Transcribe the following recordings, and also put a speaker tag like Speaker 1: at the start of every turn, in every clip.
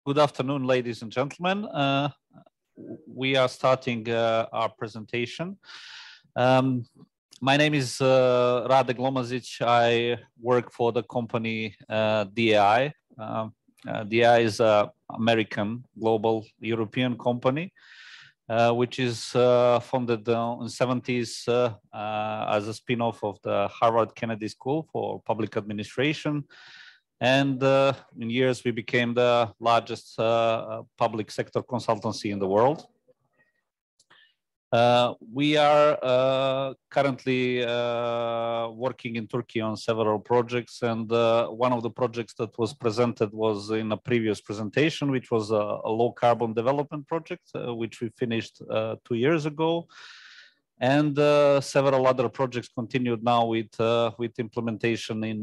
Speaker 1: Good afternoon, ladies and gentlemen. We are starting our presentation. My name is Rade Glomazic. I work for the company DAI. DAI is an American global European company, which is founded in the 70s as a spin-off of the Harvard Kennedy School for Public Administration. And in years, we became the largest public sector consultancy in the world. We are currently working in Turkey on several projects, and one of the projects that was presented was in a previous presentation, which was a low carbon development project, which we finished 2 years ago. And several other projects continued now with implementation in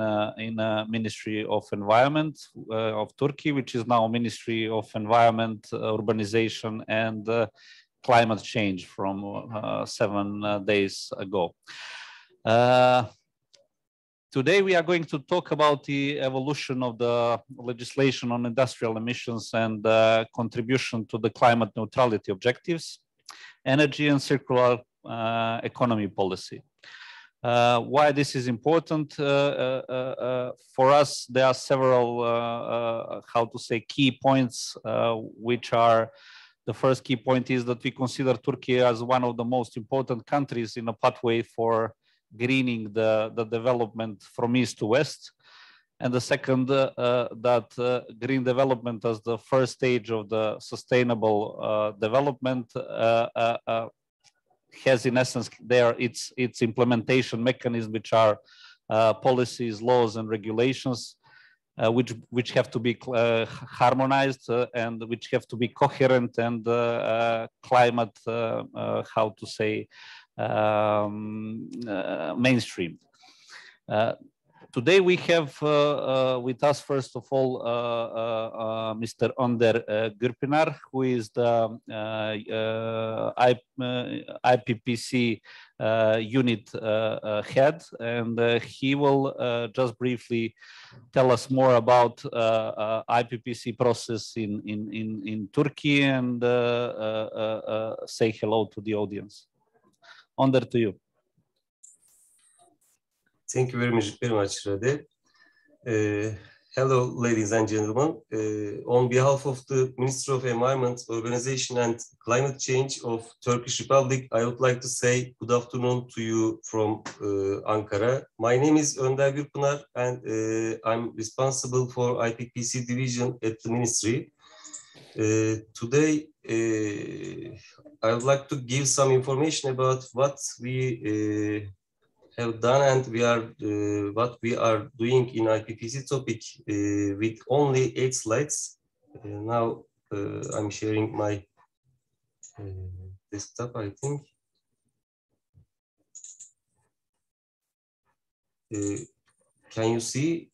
Speaker 1: Ministry of Environment of Turkey, which is now Ministry of Environment, Urbanization, and Climate Change from 7 days ago. Today we are going to talk about the evolution of the legislation on industrial emissions and contribution to the climate neutrality objectives, energy and circular economy policy. Why this is important for us? There are several, key points, which are, the first key point is that we consider Turkey as one of the most important countries in a pathway for greening the development from east to west. And the second, that green development as the first stage of the sustainable development has in essence there its implementation mechanisms, which are policies, laws, and regulations, which have to be harmonized and which have to be coherent and climate, mainstream. Today we have with us, first of all, Mr. Önder Gürpınar, who is the IPPC unit head, and he will just briefly tell us more about IPPC process in Turkey and say hello to the audience. Önder, to you.
Speaker 2: Thank you very much, Rade. Hello, ladies and gentlemen. On behalf of the Ministry of Environment, Urbanization and Climate Change of Turkish Republic, I would like to say good afternoon to you from Ankara. My name is Önder Gürpınar, and I'm responsible for IPPC division at the Ministry. Today, I would like to give some information about what we have done and what we are doing in IPPC topic with only 8 slides. Now I'm sharing my desktop, I think. Can you see?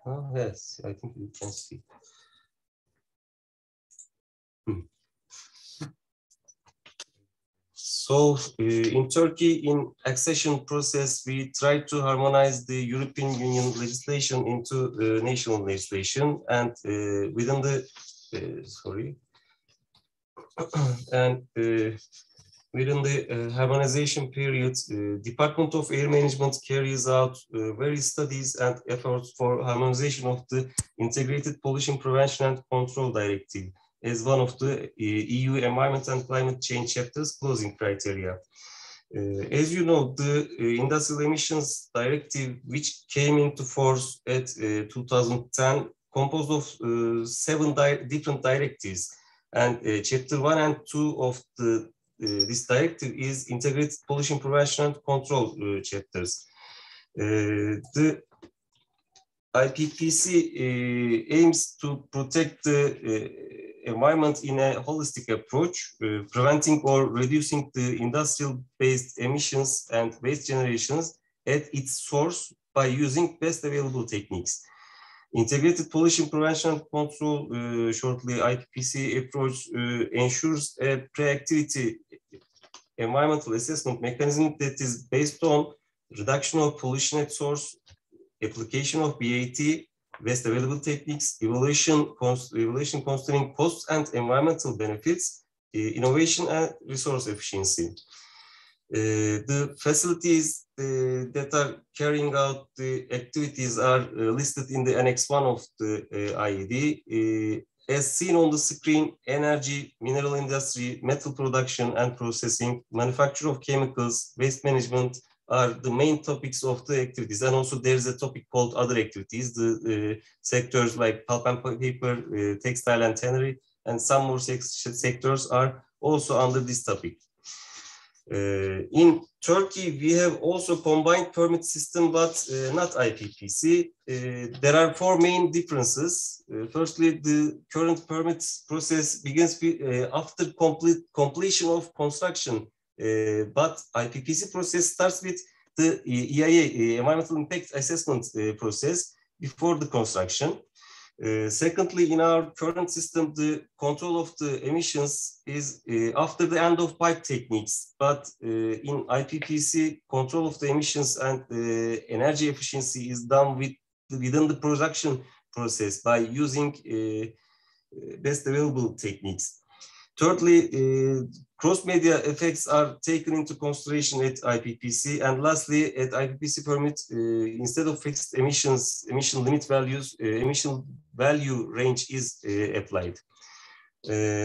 Speaker 2: Oh, yes, I think you can see. So in Turkey, in accession process, we try to harmonize the European Union legislation into national legislation, and within the within the harmonization period, Department of Air Management carries out various studies and efforts for harmonization of the Integrated Pollution Prevention and Control Directive as one of the EU Environment and Climate Change Chapter's closing criteria. As you know, the Industrial Emissions Directive, which came into force at 2010, composed of 7 different directives, and Chapter 1 and 2 of this directive is Integrated Pollution Prevention and Control chapters. The IPPC aims to protect the environment in a holistic approach, preventing or reducing the industrial-based emissions and waste generations at its source by using best available techniques. Integrated Pollution Prevention and Control, shortly IPPC approach, ensures a pre-activity environmental assessment mechanism that is based on reduction of pollution at source, application of BAT, best available techniques, evaluation considering costs and environmental benefits, innovation and resource efficiency. The facilities that are carrying out the activities are listed in the Annex 1 of the IED. As seen on the screen, energy, mineral industry, metal production and processing, manufacture of chemicals, waste management are the main topics of the activities. And also there's a topic called other activities, the sectors like pulp and paper, textile and tannery, and some more sectors are also under this topic. In Turkey, we have also combined permit system, but not IPPC. There are four main differences. Firstly, the current permit process begins after completion of construction, but IPPC process starts with the EIA, Environmental Impact Assessment process before the construction. Secondly, in our current system, the control of the emissions is after the end of pipe techniques, but in IPPC, control of the emissions and energy efficiency is done within the production process by using best available techniques. Thirdly, cross-media effects are taken into consideration at IPPC. And lastly, at IPPC permit, instead of fixed emission limit values, emission value range is applied.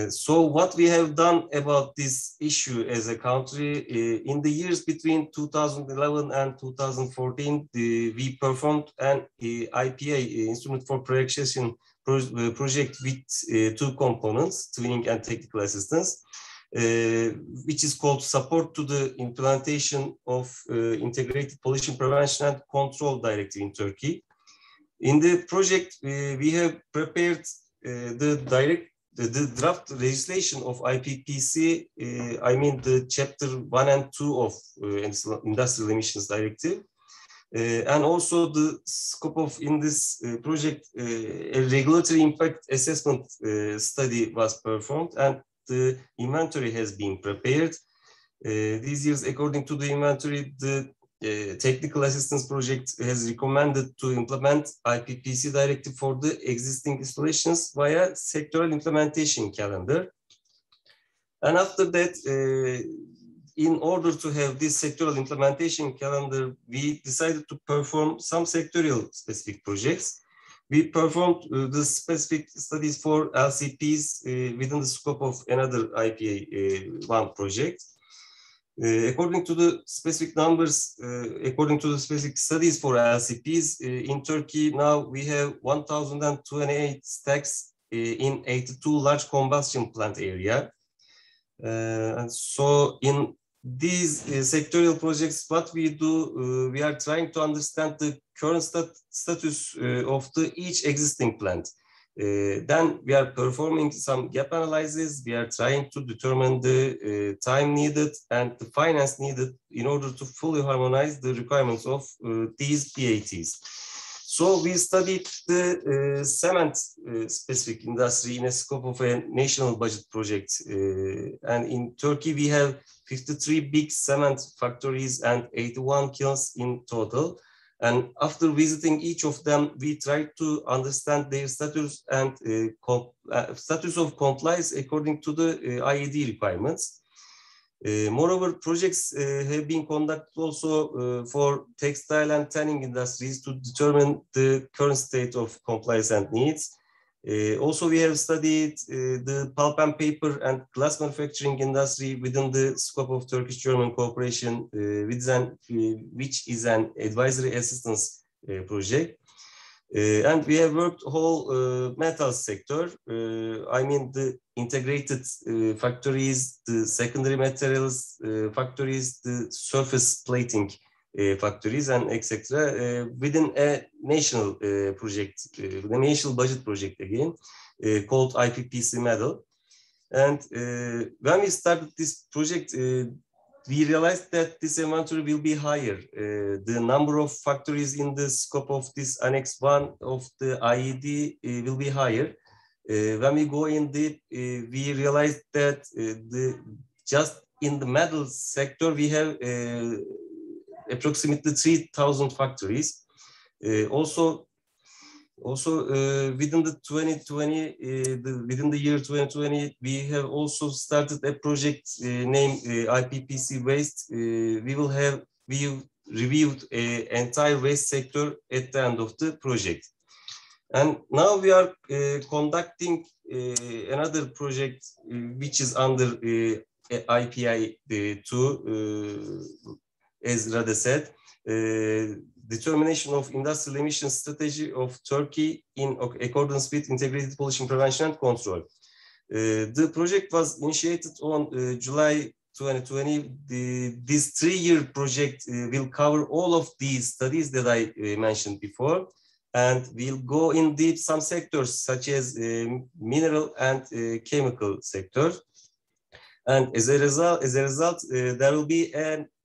Speaker 2: So what we have done about this issue as a country, in the years between 2011 and 2014, we performed an IPA, Instrument for Pre-Accession project with two components, twinning and technical assistance, which is called Support to the Implementation of Integrated Pollution Prevention and Control Directive in Turkey. In the project, we have prepared the draft legislation of IPPC, I mean the Chapter 1 and 2 of Industrial Emissions Directive. And also the scope of in this project, a regulatory impact assessment study was performed and the inventory has been prepared. These years, according to the inventory, the technical assistance project has recommended to implement IPPC directive for the existing installations via sectoral implementation calendar. And after that, in order to have this sectoral implementation calendar, we decided to perform some sectorial specific projects. We performed the specific studies for LCPs within the scope of another IPA 1 project. According to the specific numbers, according to the specific studies for LCPs, in Turkey now we have 1,028 stacks in 82 large combustion plant area. And so in these sectorial projects, what we do, we are trying to understand the current status of each existing plant. Then we are performing some gap analysis. We are trying to determine the time needed and the finance needed in order to fully harmonize the requirements of these PATs. So we studied the cement specific industry in a scope of a national budget project. And in Turkey, we have 53 big cement factories and 81 kilns in total. And after visiting each of them, we tried to understand their status and status of compliance according to the IED requirements. Moreover, projects have been conducted also for textile and tanning industries to determine the current state of compliance and needs. Also, we have studied the pulp and paper and glass manufacturing industry within the scope of Turkish-German cooperation, which is an advisory assistance project. And we have worked whole metal sector. I mean the integrated factories, the secondary materials factories, the surface plating factories, and etc. Within a national project, the national budget project again, called IPPC Medal. And when we started this project, we realized that this inventory will be higher. The number of factories in the scope of this Annex 1 of the IED will be higher. When we go in deep, we realized that just in the metal sector, we have approximately 3,000 factories. Also, Also, within the 2020, within the year 2020, we have also started a project named IPPC Waste. We reviewed an entire waste sector at the end of the project. And now we are conducting another project which is under IPI 2, as Rade said, determination of industrial emission strategy of Turkey in accordance with integrated pollution prevention and control. The project was initiated on July 2020. This 3-year project will cover all of these studies that I mentioned before, and we'll go in deep some sectors such as mineral and chemical sectors. And as a result, there will be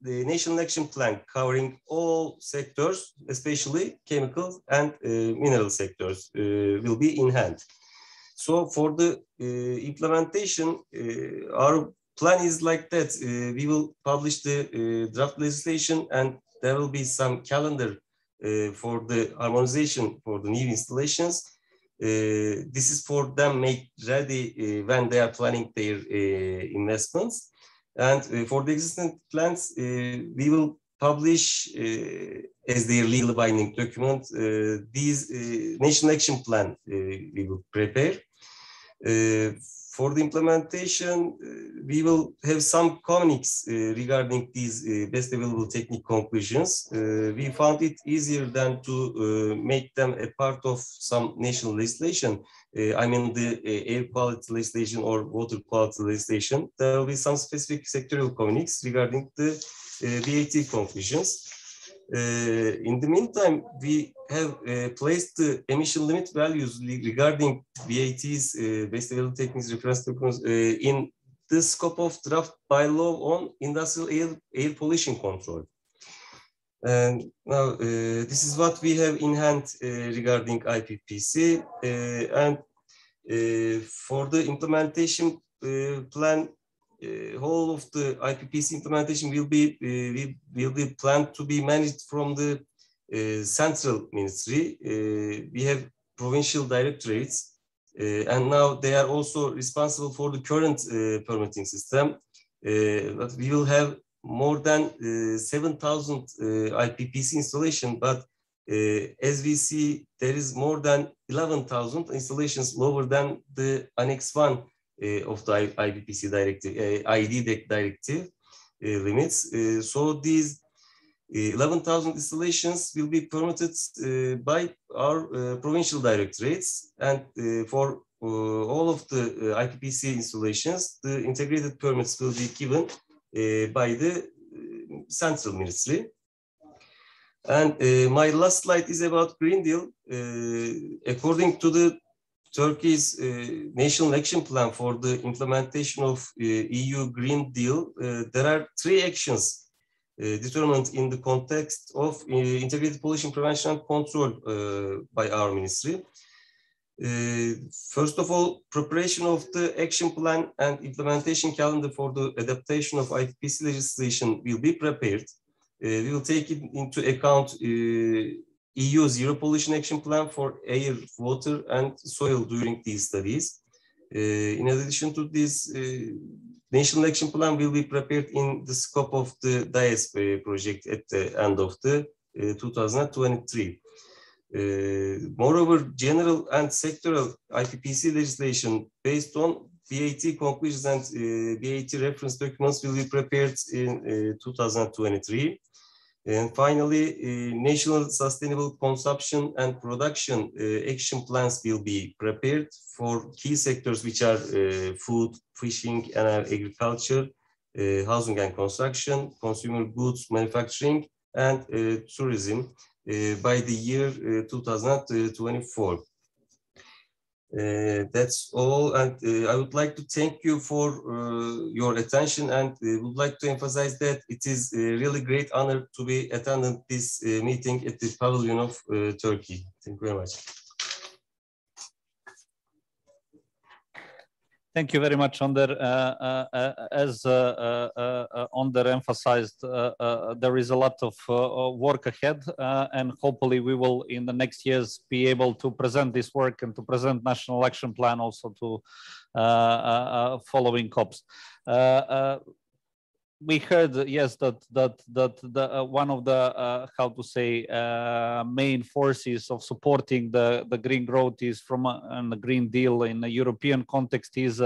Speaker 2: the national action plan covering all sectors, especially chemicals and mineral sectors will be in hand. So for the implementation, our plan is like that. We will publish the draft legislation, and there will be some calendar for the harmonization for the new installations. This is for them made ready when they are planning their investments. And for the existing plans, we will publish as their legal binding document these national action plan we will prepare. For the implementation, we will have some communiques regarding these best available technique conclusions. We found it easier than to make them a part of some national legislation. I mean the air quality legislation or water quality legislation. There will be some specific sectoral communiques regarding the BAT conclusions. In the meantime, we have placed the emission limit values regarding BAT's best available techniques reference documents in the scope of draft bylaw on industrial air pollution control. And now this is what we have in hand regarding IPPC. And for the implementation plan, whole of the IPPC implementation will be planned to be managed from the central ministry. We have provincial directorates, and now they are also responsible for the current permitting system. But we will have more than 7,000 IPPC installation, but as we see, there is more than 11,000 installations lower than the Annex 1 of the IPPC directive, ID directive limits. So these 11,000 installations will be permitted by our provincial directorates, and for all of the IPPC installations, the integrated permits will be given by the central ministry. And my last slide is about Green Deal. According to the Turkey's National Action Plan for the implementation of EU Green Deal, there are 3 actions determined in the context of integrated pollution prevention and control by our ministry. First of all, preparation of the action plan and implementation calendar for the adaptation of IPPC legislation will be prepared. We will take it into account EU Zero Pollution Action Plan for air, water, and soil during these studies. In addition to this, National Action Plan will be prepared in the scope of the DIAS project at the end of the 2023. Moreover, general and sectoral IPPC legislation based on BAT conclusions and BAT reference documents will be prepared in 2023. And finally, national sustainable consumption and production action plans will be prepared for key sectors which are food, fishing, and agriculture, housing and construction, consumer goods, manufacturing, and tourism by the year 2024. That's all, and I would like to thank you for your attention, and would like to emphasize that it is a really great honor to be attending this meeting at the Pavilion of Turkey. Thank you very much.
Speaker 1: Thank you very much, Onder. As Onder emphasized, there is a lot of work ahead, and hopefully we will, in the next years, be able to present this work and to present national action plan also to following COPs. We heard, yes, that one of the how to say main forces of supporting the green growth is from the Green Deal in the European context is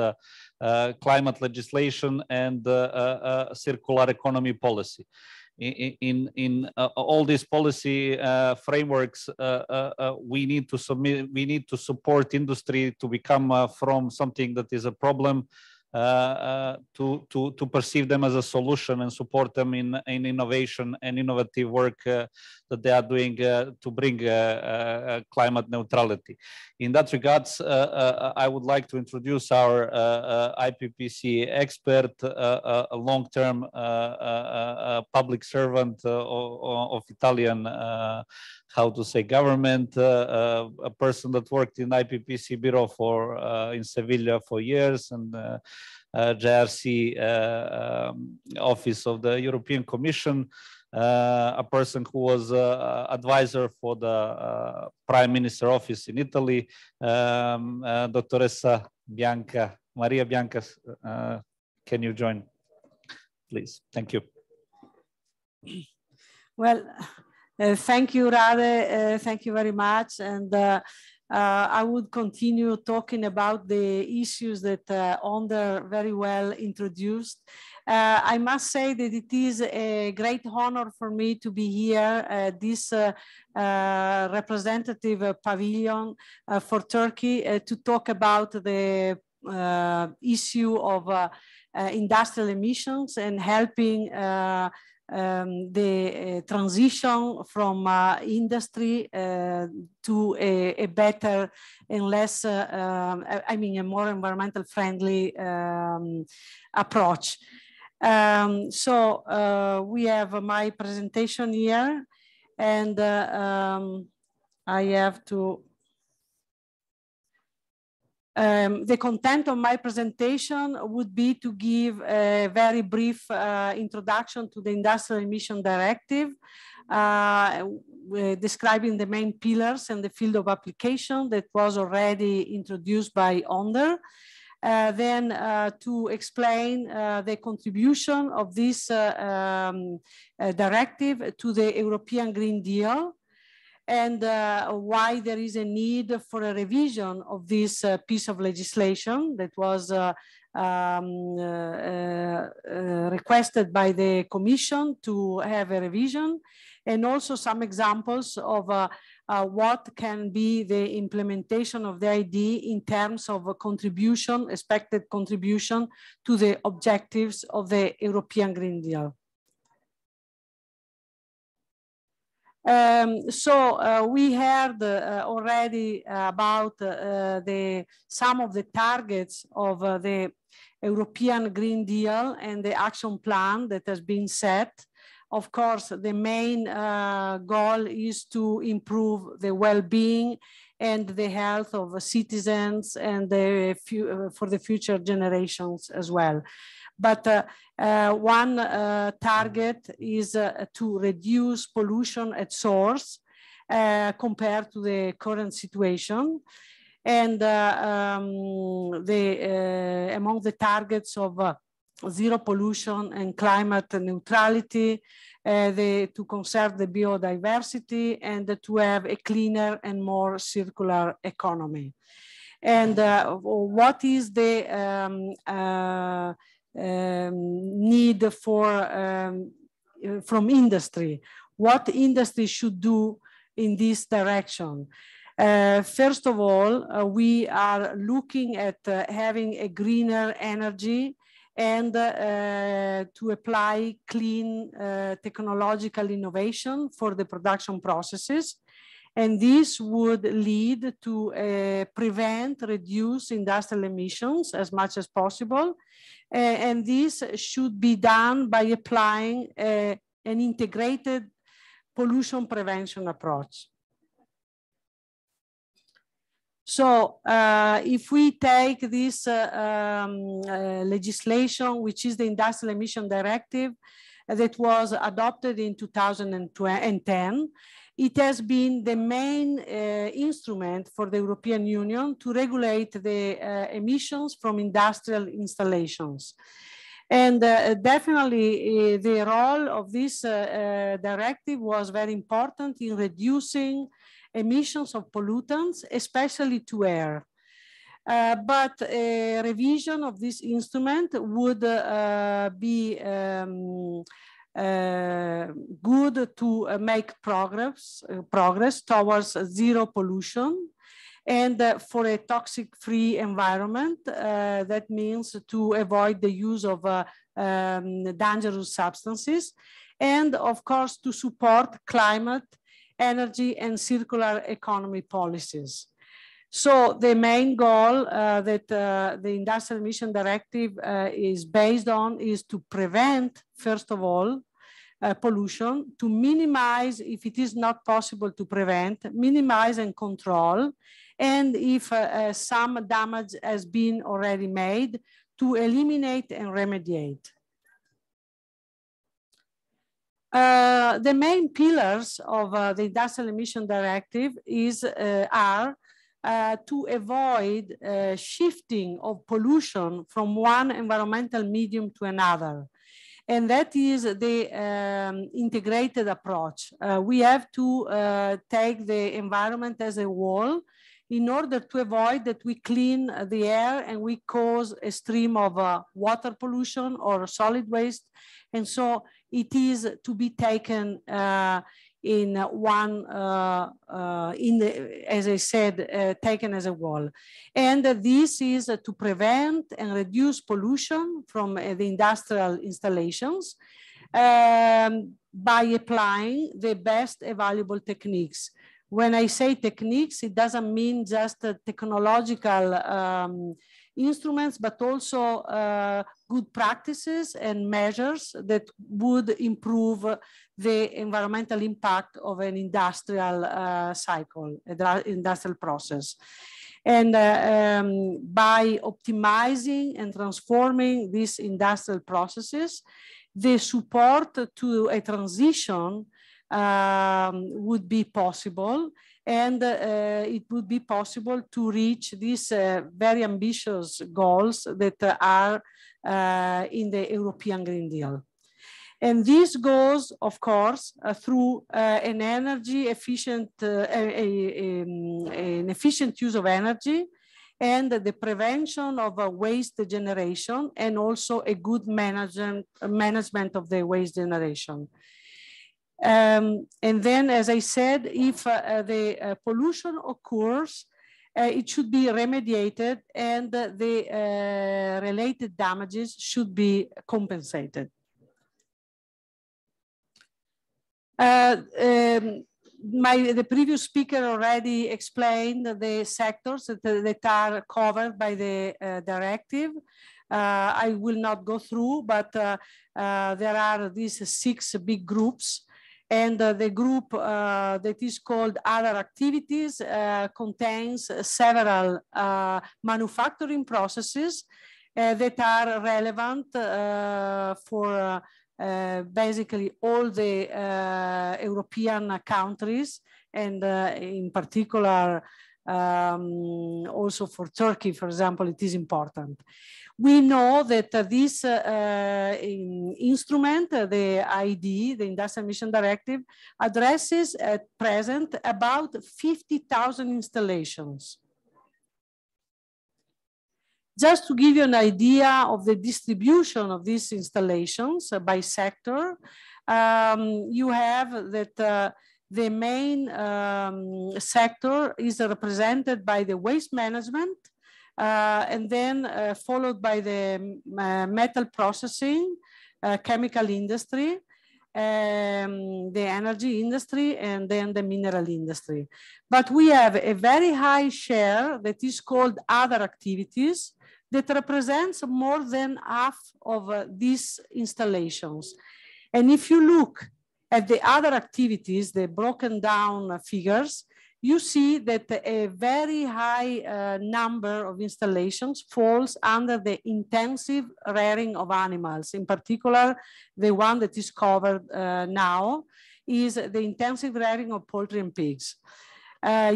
Speaker 1: climate legislation and circular economy policy. In all these policy frameworks, we need to support industry to become from something that is a problem to perceive them as a solution and support them in innovation and innovative work that they are doing to bring climate neutrality. In that regards, I would like to introduce our IPPC expert, a long-term public servant of Italian how to say government, a person that worked in IPPC bureau for in Sevilla for years, and JRC office of the European Commission, a person who was advisor for the Prime Minister office in Italy, Dottoressa Bianca, Maria Bianca, can you join, please? Thank you.
Speaker 3: Well, thank you, Rade. Thank you very much. And I would continue talking about the issues that Onder very well introduced. I must say that it is a great honor for me to be here at this representative pavilion for Turkey to talk about the issue of industrial emissions and helping the transition from industry to a better and less, I mean, a more environmental friendly approach. So we have my presentation here, and I have to. The content of my presentation would be to give a very brief introduction to the Industrial Emission Directive, describing the main pillars and the field of application that was already introduced by Onder. Then to explain the contribution of this directive to the European Green Deal, and why there is a need for a revision of this piece of legislation that was requested by the Commission to have a revision, and also some examples of what can be the implementation of the ID in terms of a contribution, expected contribution to the objectives of the European Green Deal. We heard already about some of the targets of the European Green Deal and the action plan that has been set. Of course, the main goal is to improve the well-being and the health of citizens and for the future generations as well. But one target is to reduce pollution at source compared to the current situation. And among the targets of zero pollution and climate neutrality, to conserve the biodiversity and to have a cleaner and more circular economy. And what is the need for from industry? What industry should do in this direction? First of all, we are looking at having a greener energy and to apply clean technological innovation for the production processes. And this would lead to prevent, reduce industrial emissions as much as possible. And this should be done by applying an integrated pollution prevention approach. So if we take this legislation, which is the Industrial Emission Directive that was adopted in 2010, it has been the main instrument for the European Union to regulate the emissions from industrial installations. And definitely the role of this directive was very important in reducing emissions of pollutants, especially to air. But a revision of this instrument would be good to make progress towards zero pollution. And for a toxic-free environment, that means to avoid the use of dangerous substances, and of course to support climate, energy, and circular economy policies. So the main goal that the Industrial Emission Directive is based on is to prevent, first of all, pollution, to minimize, if it is not possible to prevent, minimize and control, and if some damage has been already made, to eliminate and remediate. The main pillars of the Industrial Emission Directive are to avoid shifting of pollution from one environmental medium to another. And that is the integrated approach. We have to take the environment as a whole in order to avoid that we clean the air and we cause a stream of water pollution or solid waste. And so it is to be taken in one, as I said, taken as a whole. And this is to prevent and reduce pollution from the industrial installations by applying the best available techniques. When I say techniques, it doesn't mean just technological instruments, but also good practices and measures that would improve the environmental impact of an industrial cycle, industrial process. And by optimizing and transforming these industrial processes, the support to a transition would be possible, and it would be possible to reach these very ambitious goals that are in the European Green Deal. And this goes, of course, through an energy efficient, an efficient use of energy, and the prevention of waste generation, and also a good management of the waste generation. And then, as I said, if the pollution occurs, it should be remediated, and the related damages should be compensated. The previous speaker already explained the sectors that are covered by the directive. I will not go through, but there are these 6 big groups. And the group that is called other activities contains several manufacturing processes that are relevant for basically all the European countries, and in particular also for Turkey, for example, it is important. We know that this instrument, the ID, the Industrial Emission Directive, addresses at present about 50,000 installations. Just to give you an idea of the distribution of these installations by sector, you have that the main sector is represented by the waste management, and then followed by the metal processing, chemical industry, the energy industry, and then the mineral industry. But we have a very high share that is called other activities that represents more than half of these installations. And if you look at the other activities, the broken down figures, you see that a very high number of installations falls under the intensive rearing of animals. In particular, the one that is covered now is the intensive rearing of poultry and pigs.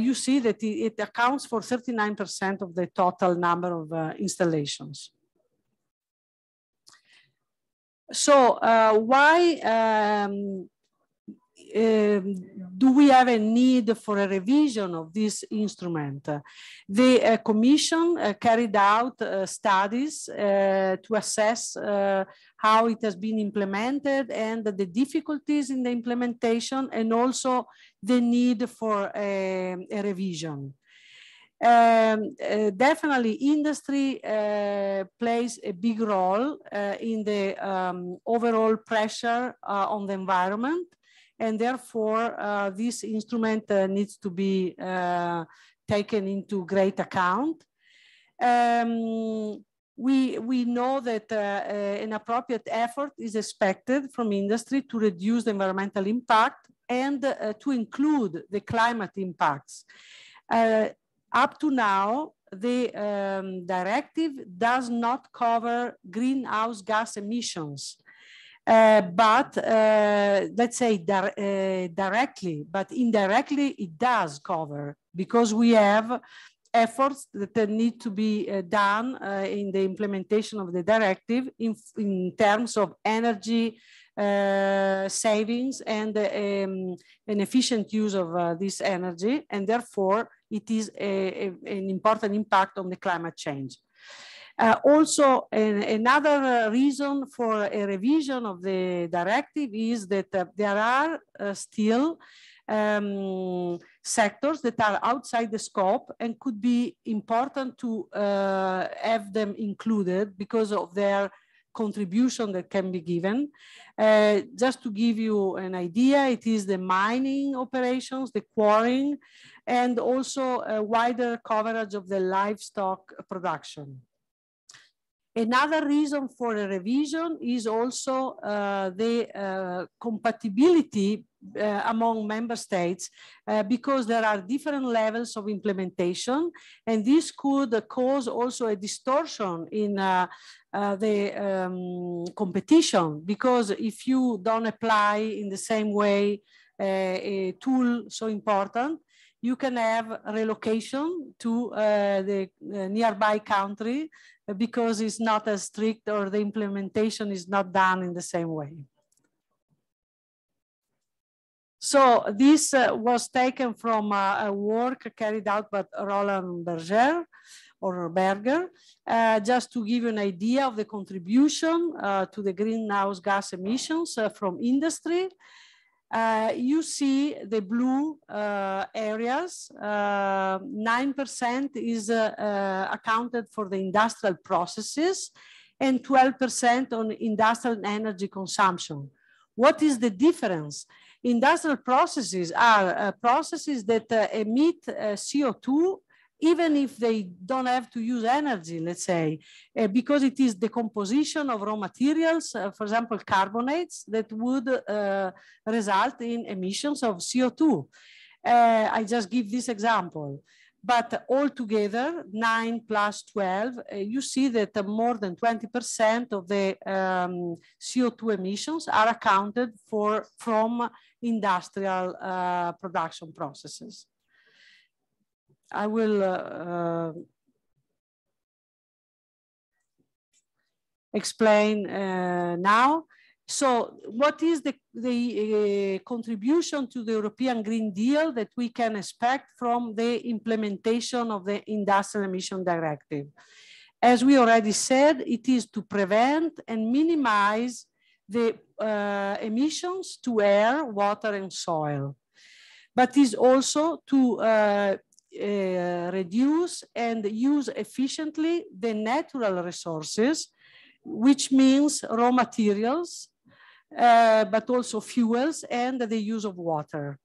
Speaker 3: You see that it accounts for 39% of the total number of installations. So why do we have a need for a revision of this instrument? The Commission carried out studies to assess how it has been implemented and the difficulties in the implementation, and also the need for a revision. Definitely industry plays a big role in the overall pressure on the environment, and therefore this instrument needs to be taken into great account. We know that an appropriate effort is expected from industry to reduce the environmental impact and to include the climate impacts. Up to now, the directive does not cover greenhouse gas emissions, but let's say directly, but indirectly it does cover, because we have efforts that need to be done in the implementation of the directive in terms of energy savings and an efficient use of this energy, and therefore it is an important impact on the climate change. Also, another reason for a revision of the directive is that there are still sectors that are outside the scope and could be important to have them included because of their contribution that can be given. Just to give you an idea, it is the mining operations, the quarrying, and also a wider coverage of the livestock production. Another reason for a revision is also the compatibility among member states, because there are different levels of implementation, and this could cause also a distortion in the competition, because if you don't apply in the same way a tool so important, you can have relocation to the nearby country because it's not as strict or the implementation is not done in the same way. So this was taken from a work carried out by Roland Berger, just to give you an idea of the contribution to the greenhouse gas emissions from industry. You see the blue areas, 9% is accounted for the industrial processes and 12% on industrial energy consumption. What is the difference? Industrial processes are processes that emit CO2 even if they don't have to use energy, let's say, because it is the composition of raw materials, for example, carbonates, that would result in emissions of CO2. I just give this example. But altogether, 9 plus 12, you see that more than 20% of the CO2 emissions are accounted for from industrial production processes. I will explain now. So what is the contribution to the European Green Deal that we can expect from the implementation of the Industrial Emission Directive? As we already said, it is to prevent and minimize the emissions to air, water, and soil, but is also to reduce and use efficiently the natural resources, which means raw materials, but also fuels and the use of water.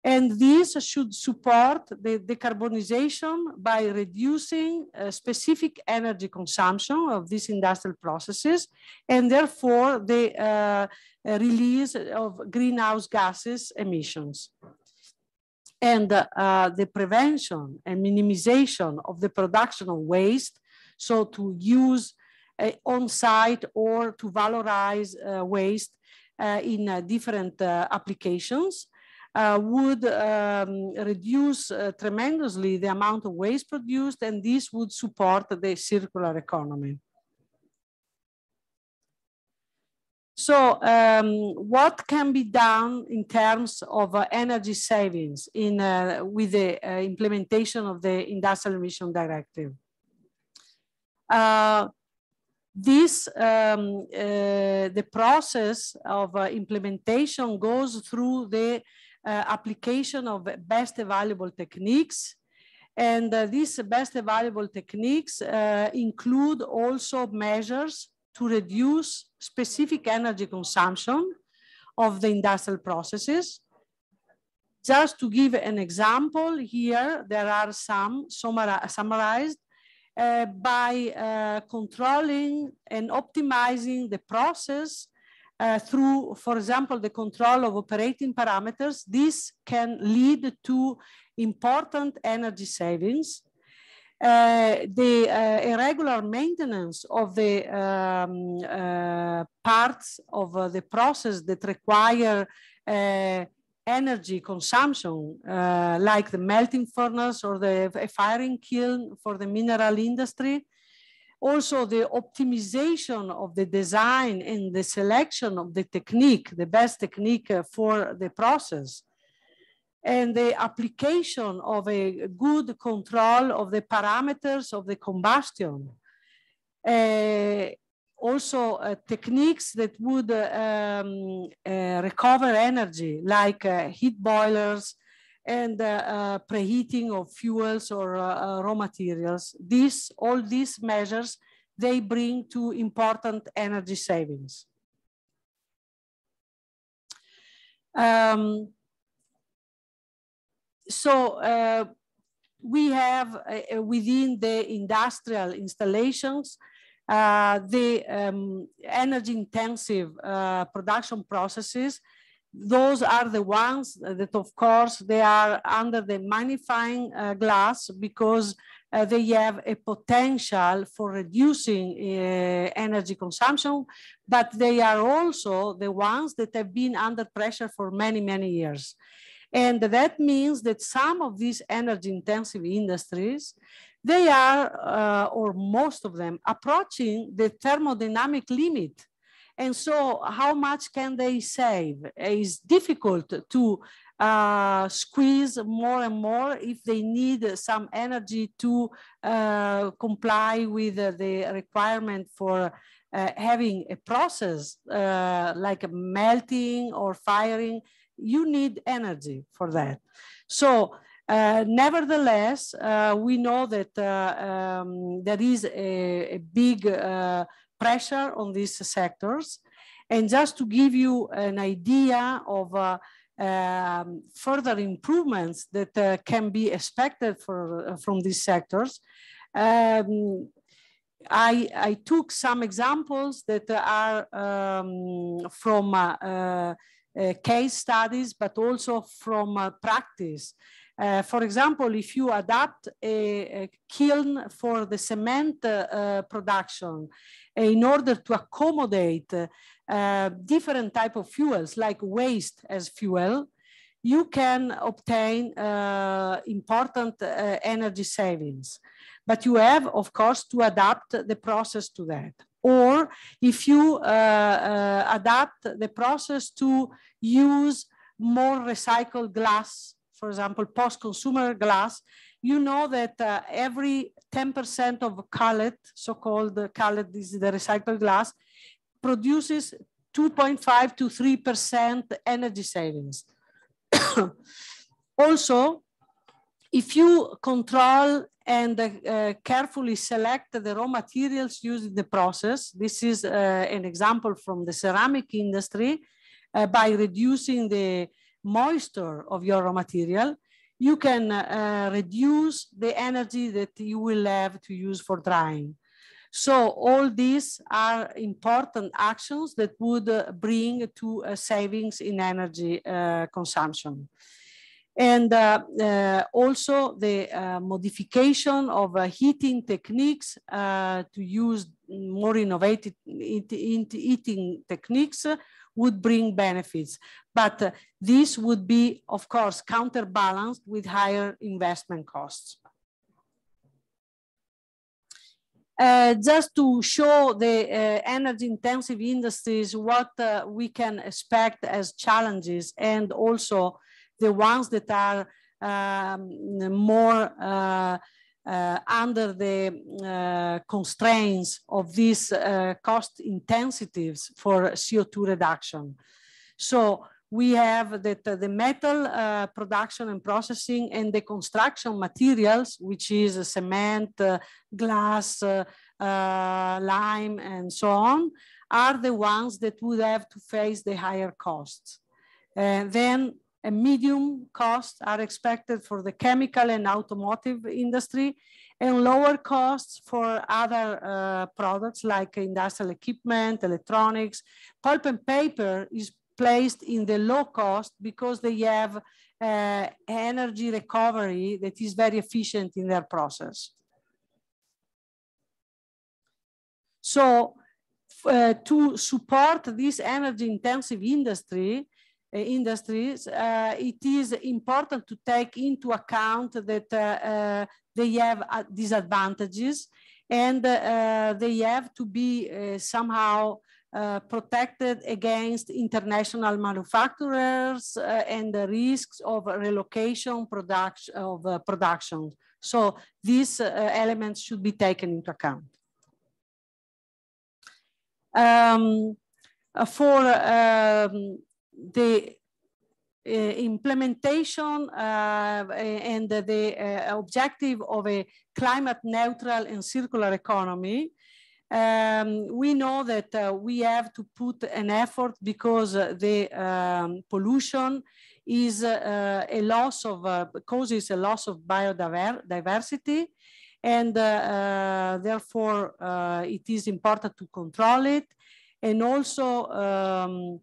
Speaker 3: And these should support the decarbonization by reducing specific energy consumption of these industrial processes, and therefore the release of greenhouse gases emissions. and the prevention and minimization of the production of waste, so to use on-site or to valorize waste in different applications, would reduce tremendously the amount of waste produced, and this would support the circular economy. So what can be done in terms of energy savings with the implementation of the Industrial Emission Directive? The process of implementation goes through the application of best available techniques. And these best available techniques include also measures to reduce specific energy consumption of the industrial processes. Just to give an example here, there are some summarized by controlling and optimizing the process through, for example, the control of operating parameters. This can lead to important energy savings. The irregular maintenance of the parts of the process that require energy consumption, like the melting furnace or the firing kiln for the mineral industry. Also, the optimization of the design and the selection of the technique, the best technique for the process, and the application of a good control of the parameters of the combustion. Also techniques that would recover energy, like heat boilers and preheating of fuels or raw materials. All these measures, they bring to important energy savings. We have within the industrial installations, the energy intensive production processes. Those are the ones that, of course, they are under the magnifying glass because they have a potential for reducing energy consumption, but they are also the ones that have been under pressure for many, many years. And that means that some of these energy intensive industries, they are, or most of them, approaching the thermodynamic limit. And so how much can they save? It's difficult to squeeze more and more if they need some energy to comply with the requirement for having a process like melting or firing. You need energy for that. So nevertheless, we know that there is a big pressure on these sectors. And just to give you an idea of further improvements that can be expected from these sectors, I took some examples that are from case studies, but also from practice. For example, if you adapt a kiln for the cement production in order to accommodate different type of fuels like waste as fuel, you can obtain important energy savings. But you have, of course, to adapt the process to that. Or if you adapt the process to use more recycled glass, for example, post-consumer glass, you know that every 10% of cullet, so-called cullet, this is the recycled glass, produces 2.5 to 3% energy savings. Also, if you control and carefully select the raw materials used in the process, this is an example from the ceramic industry, by reducing the moisture of your raw material, you can reduce the energy that you will have to use for drying. So all these are important actions that would bring to savings in energy consumption. And also the modification of heating techniques to use more innovative heating techniques would bring benefits. But this would be, of course, counterbalanced with higher investment costs. Just to show the energy-intensive industries what we can expect as challenges, and also the ones that are more under the constraints of these cost intensities for CO2 reduction. So we have that the metal production and processing and the construction materials, which is cement, glass, lime, and so on, are the ones that would have to face the higher costs. Then a medium costs are expected for the chemical and automotive industry, and lower costs for other products like industrial equipment, electronics. Pulp and paper is placed in the low cost because they have energy recovery that is very efficient in their process. So to support this energy intensive industries, it is important to take into account that they have disadvantages, and they have to be somehow protected against international manufacturers and the risks of relocation production. So these elements should be taken into account. For the implementation and the objective of a climate neutral and circular economy, we know that we have to put an effort because the pollution is a loss of, causes a loss of biodiversity, and therefore it is important to control it. And also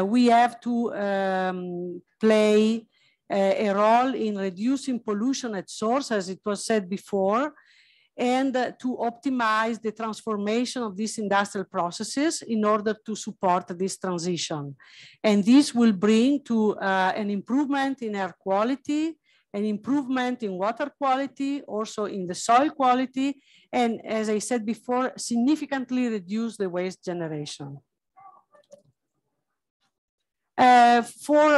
Speaker 3: we have to play a role in reducing pollution at source, as it was said before, and to optimize the transformation of these industrial processes in order to support this transition. And this will bring to an improvement in air quality, an improvement in water quality, also in the soil quality, and as I said before, significantly reduce the waste generation. For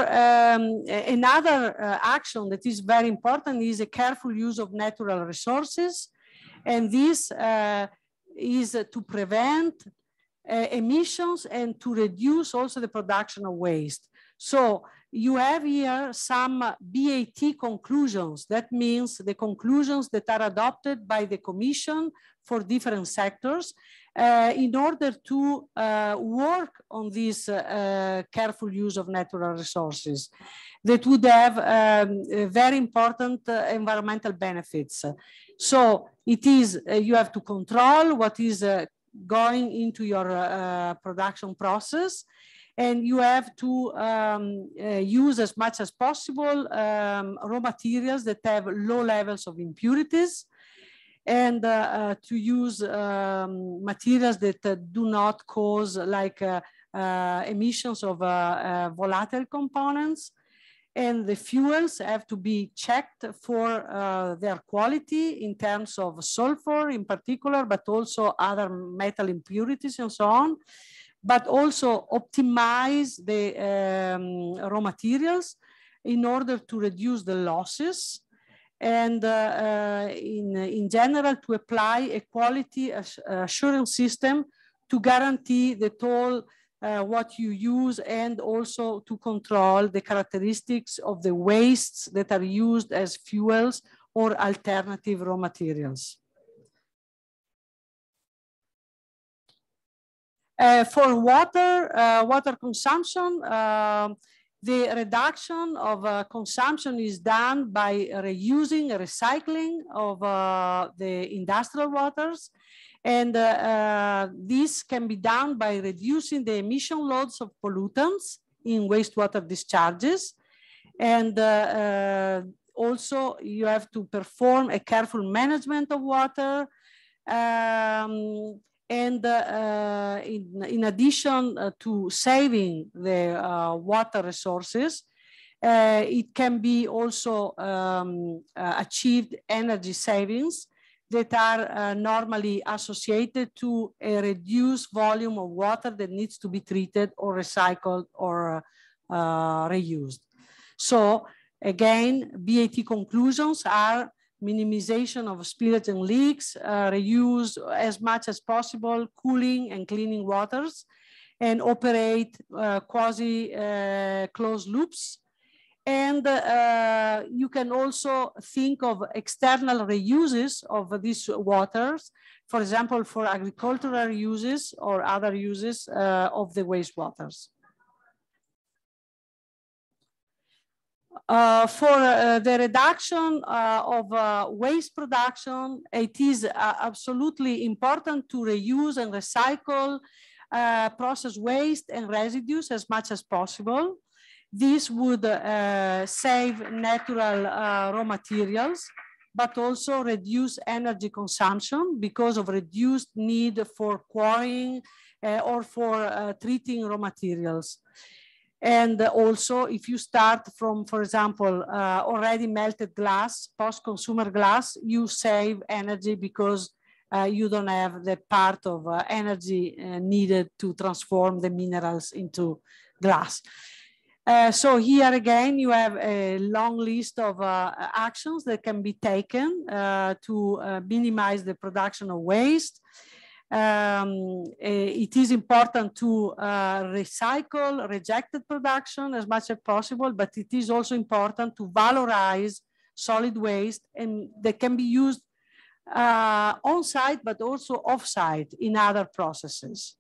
Speaker 3: another action that is very important is a careful use of natural resources. And this is to prevent emissions and to reduce also the production of waste. So you have here some BAT conclusions. That means the conclusions that are adopted by the Commission for different sectors in order to work on this careful use of natural resources that would have very important environmental benefits. So it is, you have to control what is going into your production process, and you have to use as much as possible raw materials that have low levels of impurities, and to use materials that do not cause like emissions of volatile components. And the fuels have to be checked for their quality in terms of sulfur in particular, but also other metal impurities and so on. But also optimize the raw materials in order to reduce the losses, and in general to apply a quality assurance system to guarantee that all what you use, and also to control the characteristics of the wastes that are used as fuels or alternative raw materials. For water consumption, the reduction of consumption is done by reusing, recycling of the industrial waters. And this can be done by reducing the emission loads of pollutants in wastewater discharges, And also you have to perform a careful management of water. And in addition to saving the water resources, it can be also achieved energy savings that are normally associated to a reduced volume of water that needs to be treated or recycled or reused. So again, BAT conclusions are minimization of spillage and leaks, reuse as much as possible, cooling and cleaning waters, and operate quasi-closed loops. And you can also think of external reuses of these waters, for example, for agricultural uses or other uses of the wastewaters. For the reduction of waste production, it is absolutely important to reuse and recycle processed waste and residues as much as possible. This would save natural raw materials, but also reduce energy consumption because of reduced need for quarrying or for treating raw materials. And also, if you start from, for example, already melted glass, post-consumer glass, you save energy because you don't have the part of energy needed to transform the minerals into glass. So here again, you have a long list of actions that can be taken to minimize the production of waste. It is important to recycle rejected production as much as possible, but it is also important to valorize solid waste, and they can be used on-site, but also off-site in other processes.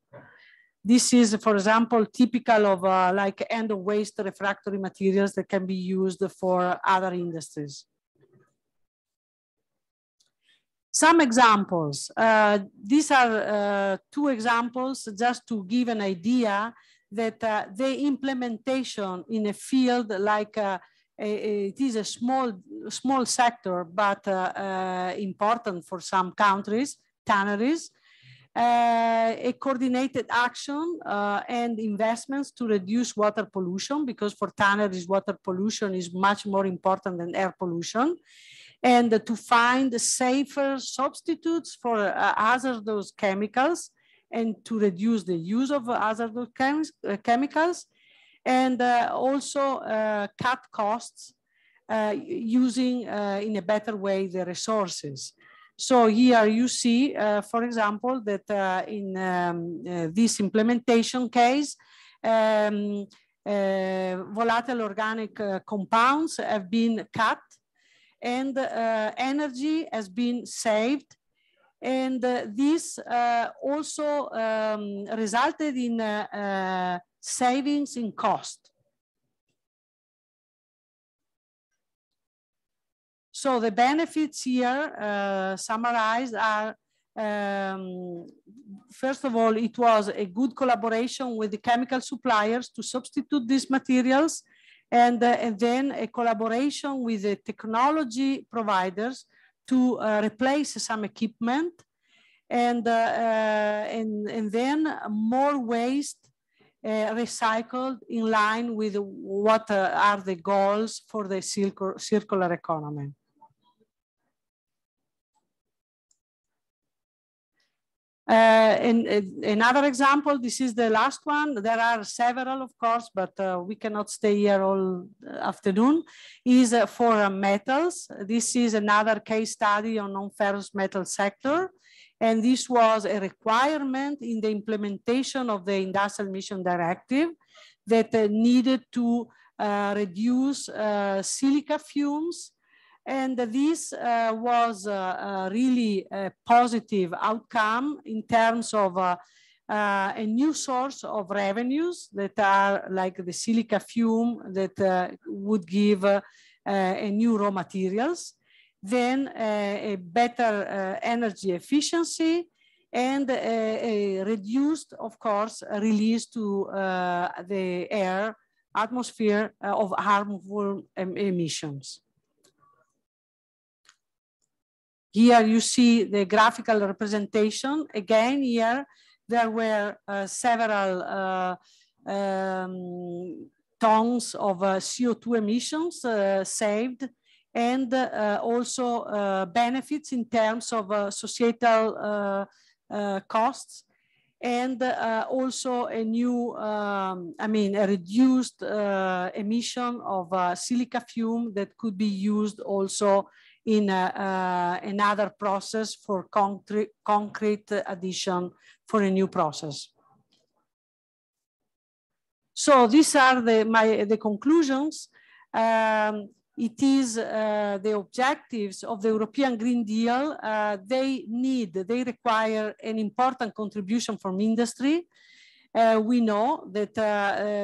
Speaker 3: This is, for example, typical of like end-of-waste refractory materials that can be used for other industries. Some examples. These are two examples just to give an idea that the implementation in a field like it is a small sector, but important for some countries, tanneries, a coordinated action and investments to reduce water pollution, because for tanneries, water pollution is much more important than air pollution, and to find safer substitutes for hazardous chemicals and to reduce the use of hazardous chemicals, and also cut costs using in a better way the resources. So here you see, for example, that in this implementation case, volatile organic compounds have been cut and energy has been saved. And this also resulted in savings in cost. So the benefits here summarized are, first of all, it was a good collaboration with the chemical suppliers to substitute these materials, and then a collaboration with the technology providers to replace some equipment, and then more waste recycled in line with what are the goals for the circular economy. And another example, this is the last one. There are several, of course, but we cannot stay here all afternoon, is for metals. This is another case study on non-ferrous metal sector. And this was a requirement in the implementation of the Industrial Emission Directive that needed to reduce silica fumes. And this was really a positive outcome in terms of a new source of revenues that are like the silica fume that would give a new raw materials, then a better energy efficiency, and a reduced, of course, release to the air atmosphere of harmful emissions. Here you see the graphical representation. Again, here there were several tons of CO2 emissions saved, and also benefits in terms of societal costs, and also a new, a reduced emission of silica fume that could be used also in another process for concrete addition for a new process. So these are the conclusions. It is the objectives of the European Green Deal. They require an important contribution from industry. We know that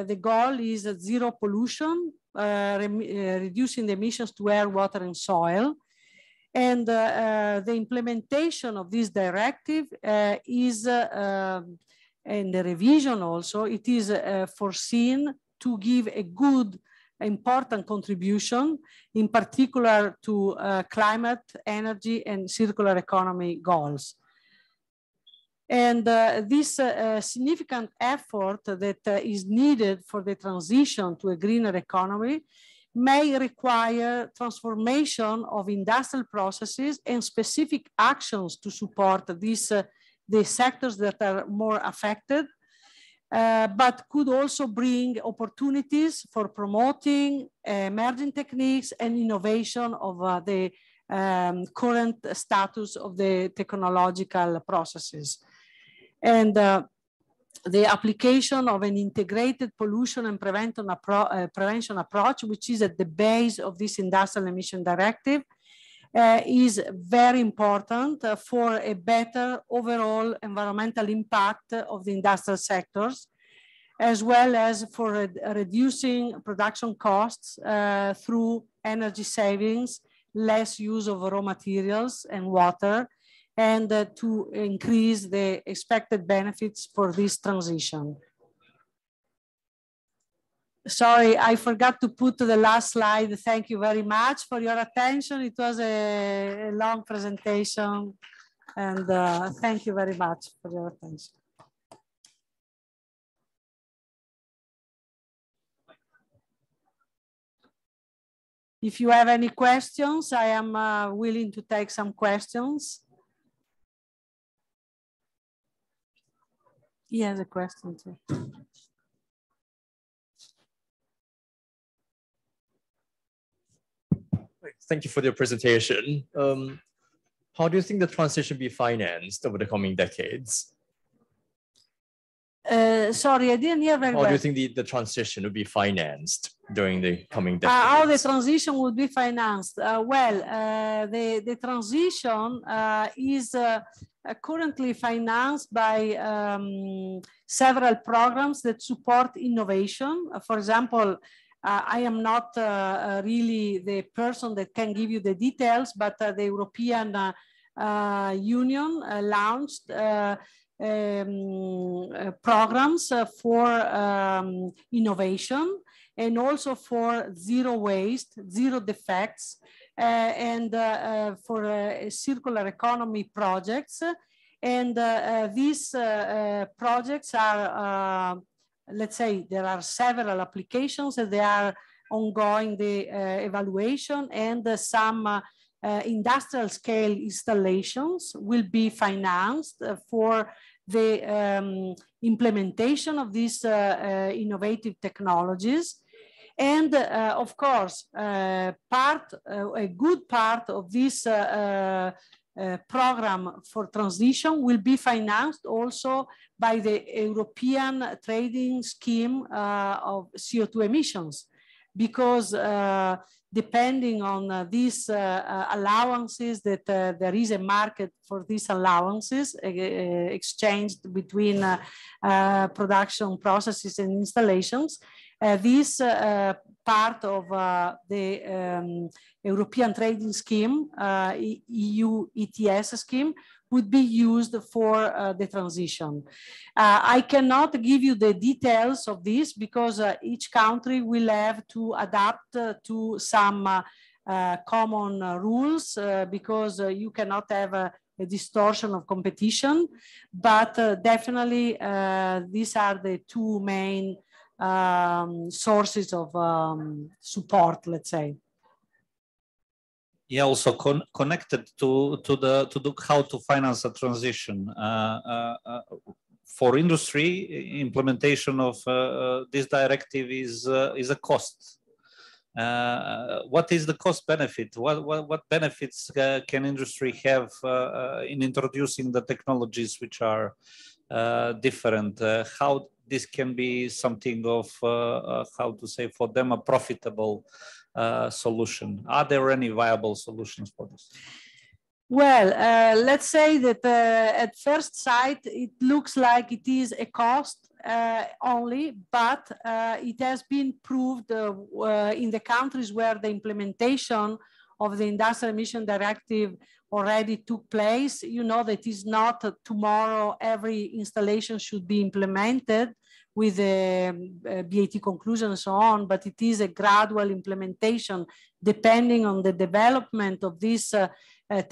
Speaker 3: the goal is zero pollution, reducing the emissions to air, water, and soil. And the implementation of this directive is, and the revision also, it is foreseen to give a good, important contribution, in particular to climate, energy, and circular economy goals. And this significant effort that is needed for the transition to a greener economy may require transformation of industrial processes and specific actions to support the sectors that are more affected, but could also bring opportunities for promoting emerging techniques and innovation of the current status of the technological processes. And the application of an integrated pollution and prevention approach, which is at the base of this industrial emission directive, is very important for a better overall environmental impact of the industrial sectors, as well as for reducing production costs through energy savings, less use of raw materials and water, and to increase the expected benefits for this transition. Sorry, I forgot to put the last slide. Thank you very much for your attention. It was a long presentation, and thank you very much for your attention. If you have any questions, I am willing to take some questions. He has a question too.
Speaker 4: Thank you for your presentation. How do you think the transition will be financed over the coming decades?
Speaker 3: Sorry, I didn't hear very well.
Speaker 4: How do you think the transition will be financed during the coming decades?
Speaker 3: How the transition will be financed? The transition is currently financed by several programs that support innovation. For example, I am not really the person that can give you the details, but the European Union launched programs for innovation and also for zero waste, zero defects, and for circular economy projects. And these projects are, let's say, there are several applications and they are ongoing the evaluation, and some industrial scale installations will be financed for the implementation of these innovative technologies. And of course, a good part of this program for transition will be financed also by the European trading scheme of CO2 emissions, because depending on these allowances, that there is a market for these allowances exchanged between production processes and installations. This part of the European trading scheme, EU ETS scheme, would be used for the transition. I cannot give you the details of this because each country will have to adapt to some common rules because you cannot have a distortion of competition, but definitely these are the two main sources of support, let's say.
Speaker 1: Yeah, also connected to the how to finance a transition for industry. Implementation of this directive is a cost. What is the cost benefit? What benefits can industry have in introducing the technologies which are different? How this can be something of how to say for them a profitable solution? Are there any viable solutions for this?
Speaker 3: Well, let's say that at first sight, it looks like it is a cost only, but it has been proved in the countries where the implementation of the Industrial Emission Directive already took place. You know that it is not tomorrow every installation should be implemented with the BAT conclusion and so on, but it is a gradual implementation depending on the development of these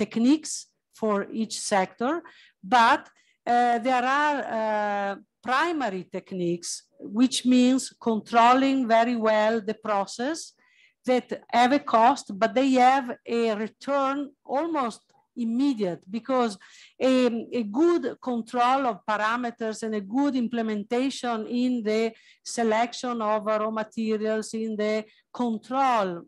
Speaker 3: techniques for each sector. But there are primary techniques, which means controlling very well the process that have a cost, but they have a return almost immediate, because a good control of parameters and a good implementation in the selection of raw materials, in the control,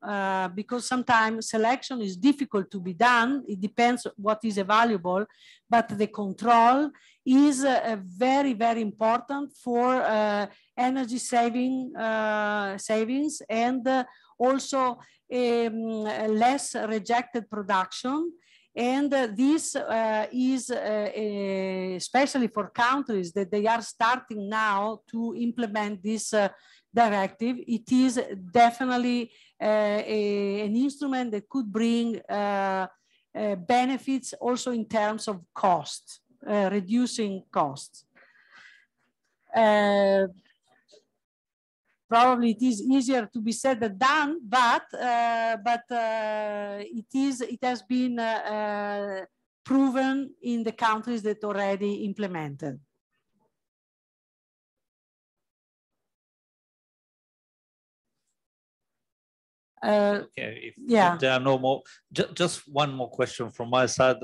Speaker 3: because sometimes selection is difficult to be done. It depends what is available, but the control is very, very important for energy savings and also less rejected production. And this is especially for countries that they are starting now to implement this directive. It is definitely an instrument that could bring benefits also in terms of cost, reducing costs. Probably it is easier to be said than done, but it has been proven in the countries that already implemented.
Speaker 1: Okay, if there are no more, just one more question from my side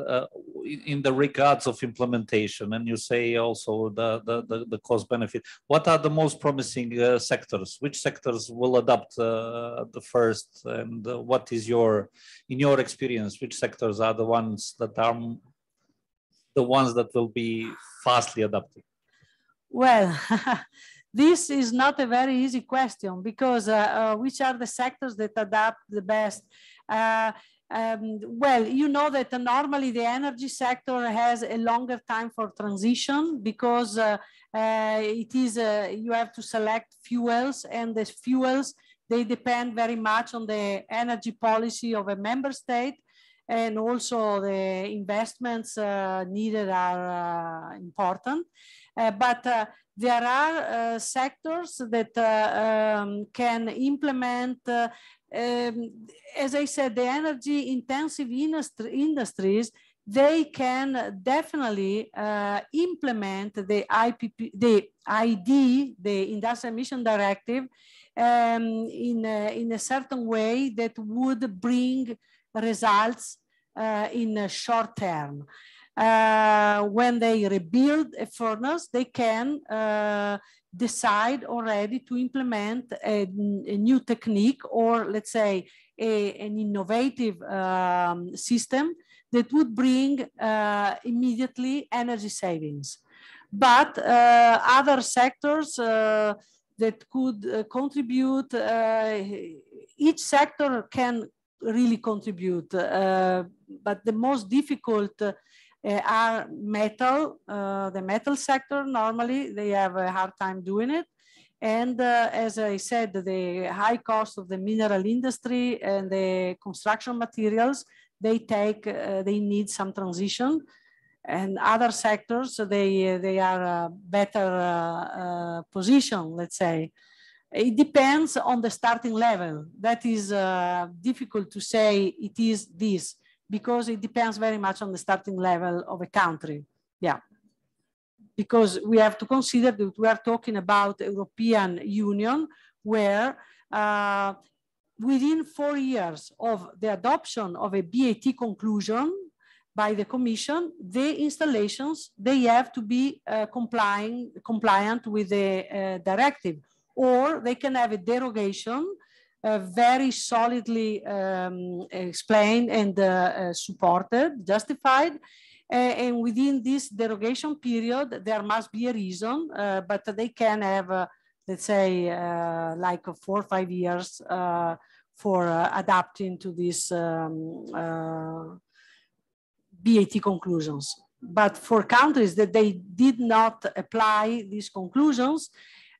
Speaker 1: in the regards of implementation, and you say also the cost benefit. What are the most promising sectors? Which sectors will adopt the first, and what is in your experience, which sectors are the ones that will be fastly adopted?
Speaker 3: Well, this is not a very easy question, because which are the sectors that adapt the best? Well, you know that normally the energy sector has a longer time for transition, because it is you have to select fuels, and the fuels, they depend very much on the energy policy of a member state, and also the investments needed are important. But there are sectors that can implement, as I said, the energy intensive industries, they can definitely implement the ID, the Industrial Emission Directive, in a certain way that would bring results in a short term. When they rebuild a furnace, they can decide already to implement a new technique, or let's say an innovative system that would bring immediately energy savings. But other sectors that could contribute, each sector can really contribute, but the most difficult are metal, the metal sector. Normally they have a hard time doing it. And as I said, the high cost of the mineral industry and the construction materials, they need some transition. And other sectors, they are better position, let's say. It depends on the starting level. That is difficult to say it is this, because it depends very much on the starting level of a country. Yeah. Because we have to consider that we are talking about European Union, where within 4 years of the adoption of a BAT conclusion by the Commission, the installations, they have to be compliant with the directive, or they can have a derogation very solidly explained and supported, justified. And within this derogation period, there must be a reason, but they can have, let's say, like 4 or 5 years for adapting to these BAT conclusions. But for countries that they did not apply these conclusions,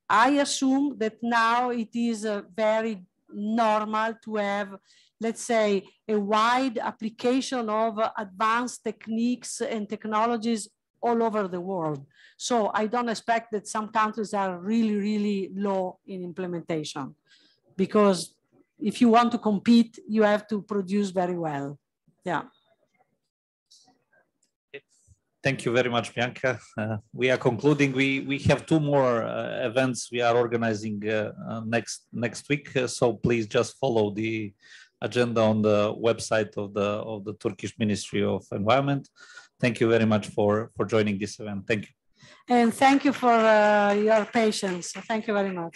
Speaker 3: I assume that now it is very normal to have, let's say, a wide application of advanced techniques and technologies all over the world. So I don't expect that some countries are really, really low in implementation, because if you want to compete, you have to produce very well. Yeah.
Speaker 1: Thank you very much, Bianca. We are concluding. We have 2 more events we are organizing next week. So please just follow the agenda on the website of the Turkish Ministry of Environment. Thank you very much for joining this event. Thank you.
Speaker 3: And thank you for your patience. Thank you very much.